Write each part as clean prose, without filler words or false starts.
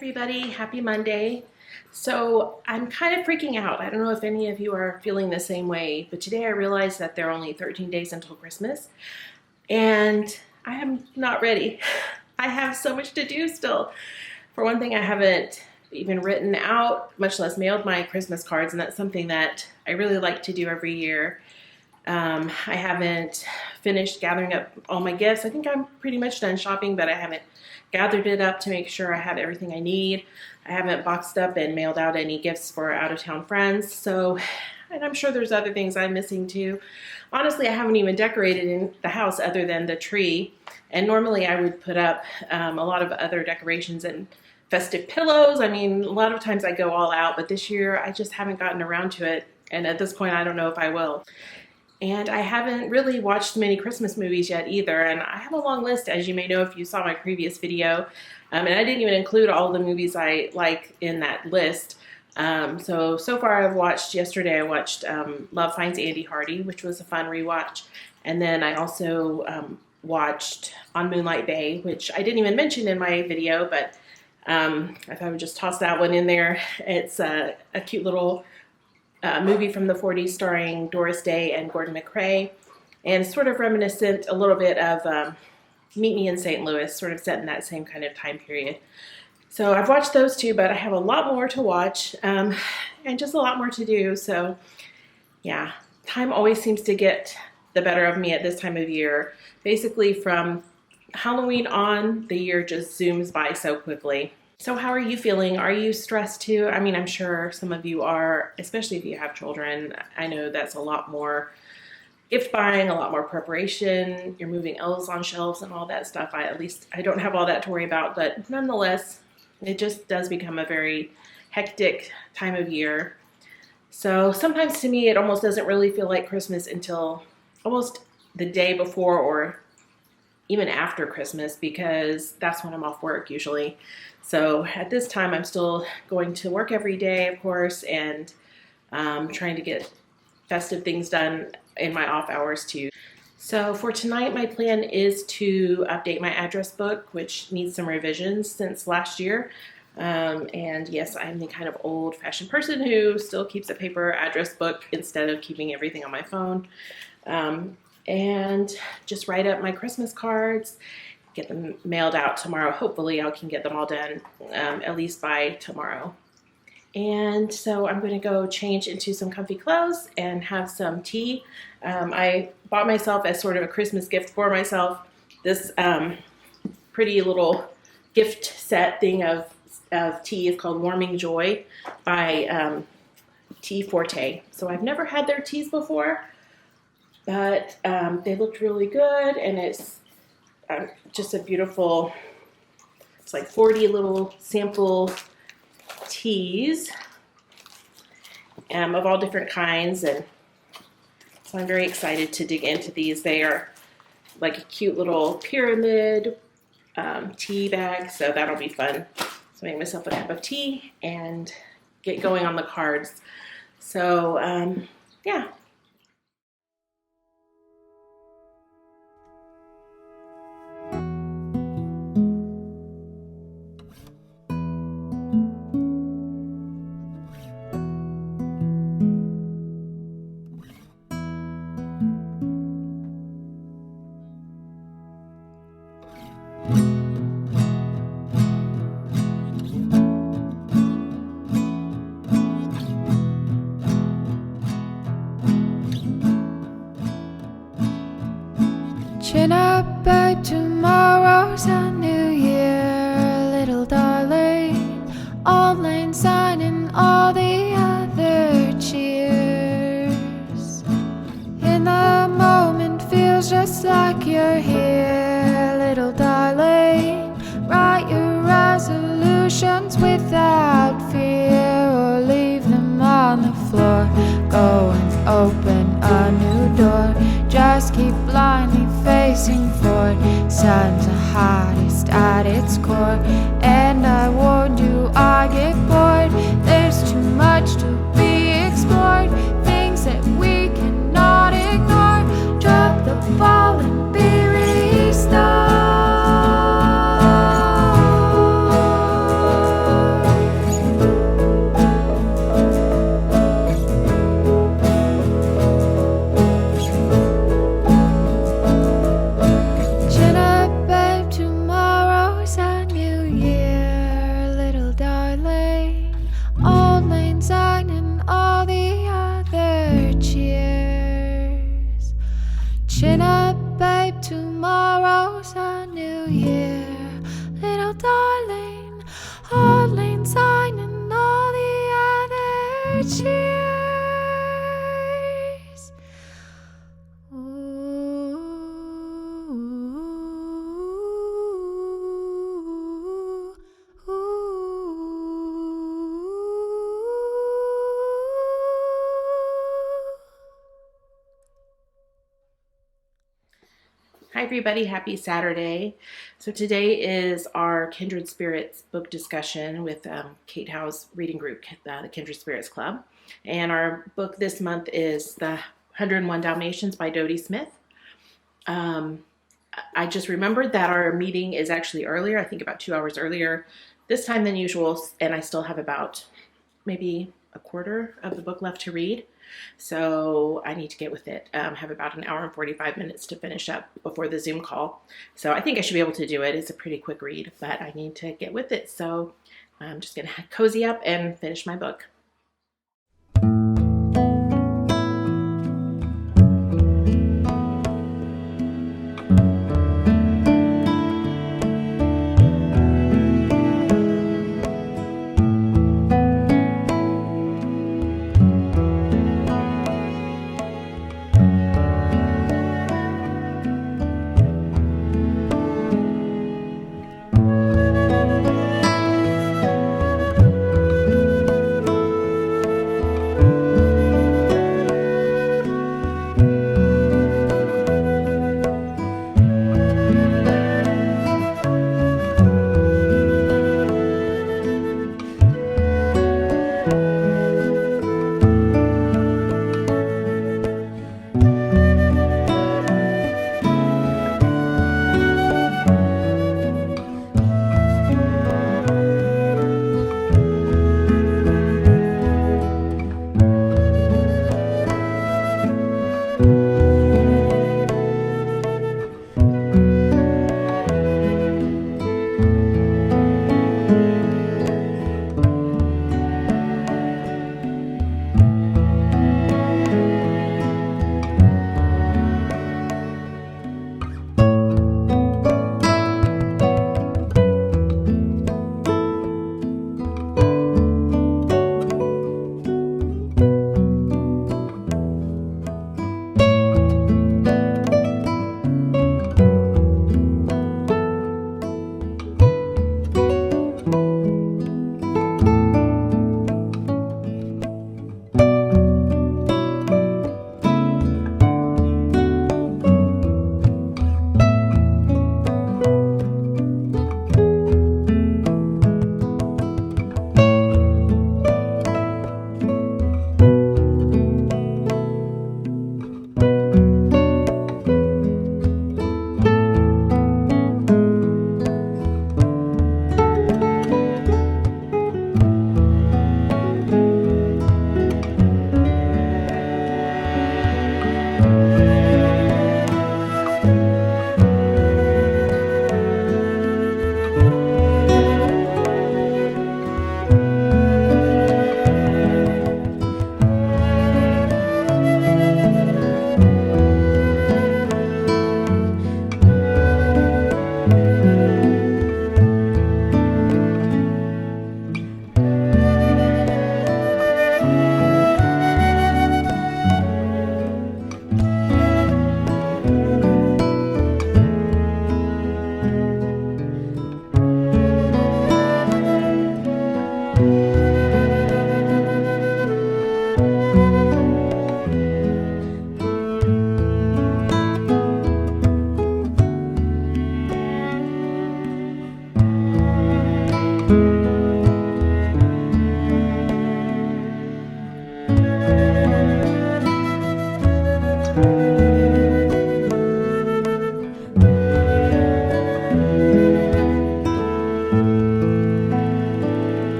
Everybody, happy Monday. So I'm kind of freaking out. I don't know if any of you are feeling the same way, but today I realized that there are only 13 days until Christmas and I am not ready. I have so much to do still. For one thing, I haven't even written out, much less mailed my Christmas cards, and that's something that I really like to do every year. I haven't finished gathering up all my gifts. I think I'm pretty much done shopping, but I haven't gathered it up to make sure I have everything I need. I haven't boxed up and mailed out any gifts for out-of-town friends. So, and I'm sure there's other things I'm missing too. Honestly, I haven't even decorated in the house other than the tree. And normally I would put up a lot of other decorations and festive pillows. I mean, a lot of times I go all out, but this year I just haven't gotten around to it. And at this point, I don't know if I will. And I haven't really watched many Christmas movies yet either. And I have a long list, as you may know if you saw my previous video. And I didn't even include all the movies I like in that list. So far I've watched, yesterday I watched Love Finds Andy Hardy, which was a fun rewatch. And then I also watched On Moonlight Bay, which I didn't even mention in my video, but I thought I would just toss that one in there. It's a cute little movie from the 40s starring Doris Day and Gordon McRae, and sort of reminiscent a little bit of Meet Me in St. Louis, sort of set in that same kind of time period. So I've watched those two, but I have a lot more to watch and just a lot more to do. So yeah, time always seems to get the better of me at this time of year. Basically from Halloween on, the year just zooms by so quickly. So how are you feeling? Are you stressed too? I mean, I'm sure some of you are, especially if you have children. I know that's a lot more gift buying, a lot more preparation. You're moving elves on shelves and all that stuff. At least I don't have all that to worry about, but nonetheless, it just does become a very hectic time of year. So sometimes to me, it almost doesn't really feel like Christmas until almost the day before or even after Christmas, because that's when I'm off work usually. So at this time, I'm still going to work every day, of course, and trying to get festive things done in my off hours too. So for tonight, my plan is to update my address book, which needs some revisions since last year. And yes, I'm the kind of old-fashioned person who still keeps a paper address book instead of keeping everything on my phone. And just write up my Christmas cards, get them mailed out tomorrow. Hopefully I can get them all done at least by tomorrow. And so I'm going to go change into some comfy clothes and have some tea. I bought myself as sort of a Christmas gift for myself this pretty little gift set thing of tea. It's called Warming Joy by Tea Forte. So I've never had their teas before, but they looked really good, and it's just a beautiful, it's like 40 little sample teas of all different kinds, and so I'm very excited to dig into these. They are like a cute little pyramid tea bag, so that'll be fun. So make myself a cup of tea and get going on the cards. So yeah. Chin up by tomorrow's a new year, little darling. Old Lang Syne and all the other cheers. In the moment feels just like you're here, little darling. Write your resolutions without fear, or leave them on the floor. Go and open a new door. Just keep blindly facing forward. Sun's the hottest at its core, and I warned you I get bored. There's too much to be explored, things that we cannot ignore. Drop the ball and be released. everybody. Happy Saturday. So today is our Kindred Spirits book discussion with Kate Howe's reading group, the Kindred Spirits Club. And our book this month is The 101 Dalmatians by Dodie Smith. I just remembered that our meeting is actually earlier, I think about 2 hours earlier this time than usual, and I still have about maybe a quarter of the book left to read. So I need to get with it. Have about an hour and 45 minutes to finish up before the Zoom call. So I think I should be able to do it. It's a pretty quick read, but I need to get with it. So I'm just going to cozy up and finish my book.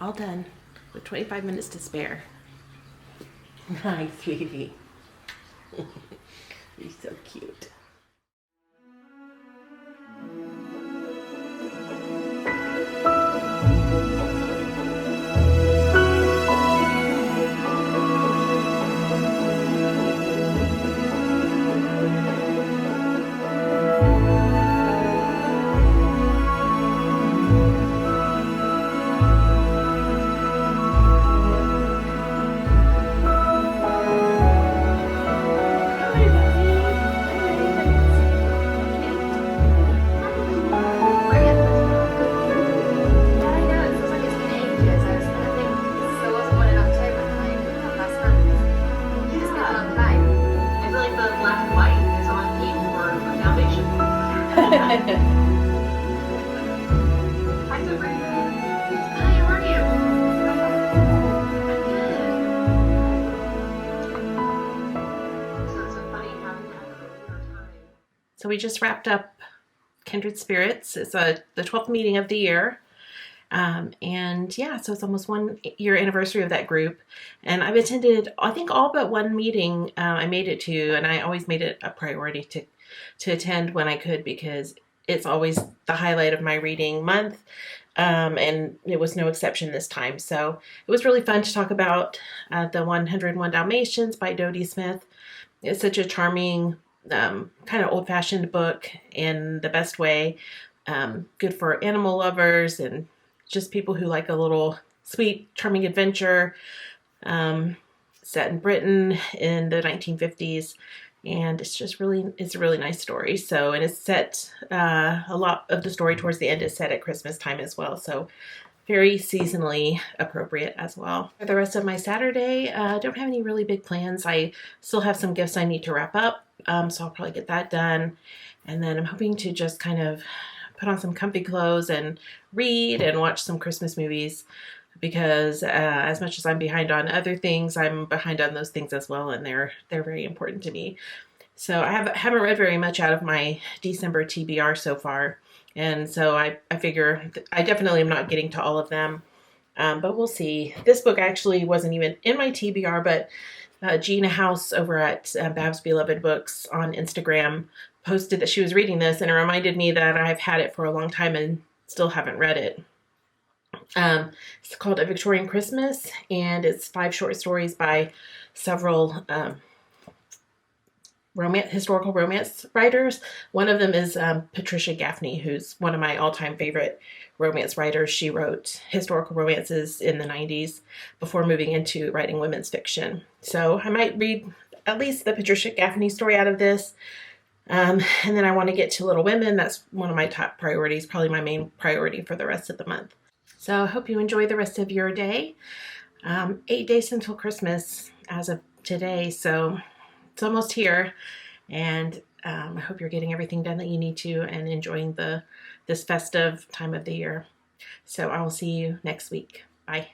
All done with 25 minutes to spare. Hi, sweetie. You're so cute. So we just wrapped up Kindred Spirits. It's the 12th meeting of the year. And yeah, so it's almost 1 year anniversary of that group. And I've attended, I think, all but one meeting I made it to, and I always made it a priority to attend when I could, because it's always the highlight of my reading month. And it was no exception this time. So it was really fun to talk about the 101 Dalmatians by Dodie Smith. It's such a charming, kind of old-fashioned book in the best way. Good for animal lovers and just people who like a little sweet, charming adventure. Set in Britain in the 1950s. And it's a really nice story. So, and it's set, a lot of the story towards the end is set at Christmas time as well. So very seasonally appropriate as well. For the rest of my Saturday, don't have any really big plans. I still have some gifts I need to wrap up. So I'll probably get that done. And then I'm hoping to just kind of put on some comfy clothes and read and watch some Christmas movies, because as much as I'm behind on other things, I'm behind on those things as well, and they're very important to me. So I haven't read very much out of my December TBR so far, and so I figure I definitely am not getting to all of them, but we'll see. This book actually wasn't even in my TBR, but Gina House over at Babs Beloved Books on Instagram posted that she was reading this, and it reminded me that I've had it for a long time and still haven't read it. It's called A Victorian Christmas, and it's 5 short stories by several historical romance writers. One of them is Patricia Gaffney, who's one of my all-time favorite romance writers. She wrote historical romances in the 90s before moving into writing women's fiction. So I might read at least the Patricia Gaffney story out of this. And then I want to get to Little Women. That's one of my top priorities, probably my main priority for the rest of the month. So I hope you enjoy the rest of your day. 8 days until Christmas as of today, so it's almost here. And I hope you're getting everything done that you need to and enjoying this festive time of the year. So I will see you next week. Bye.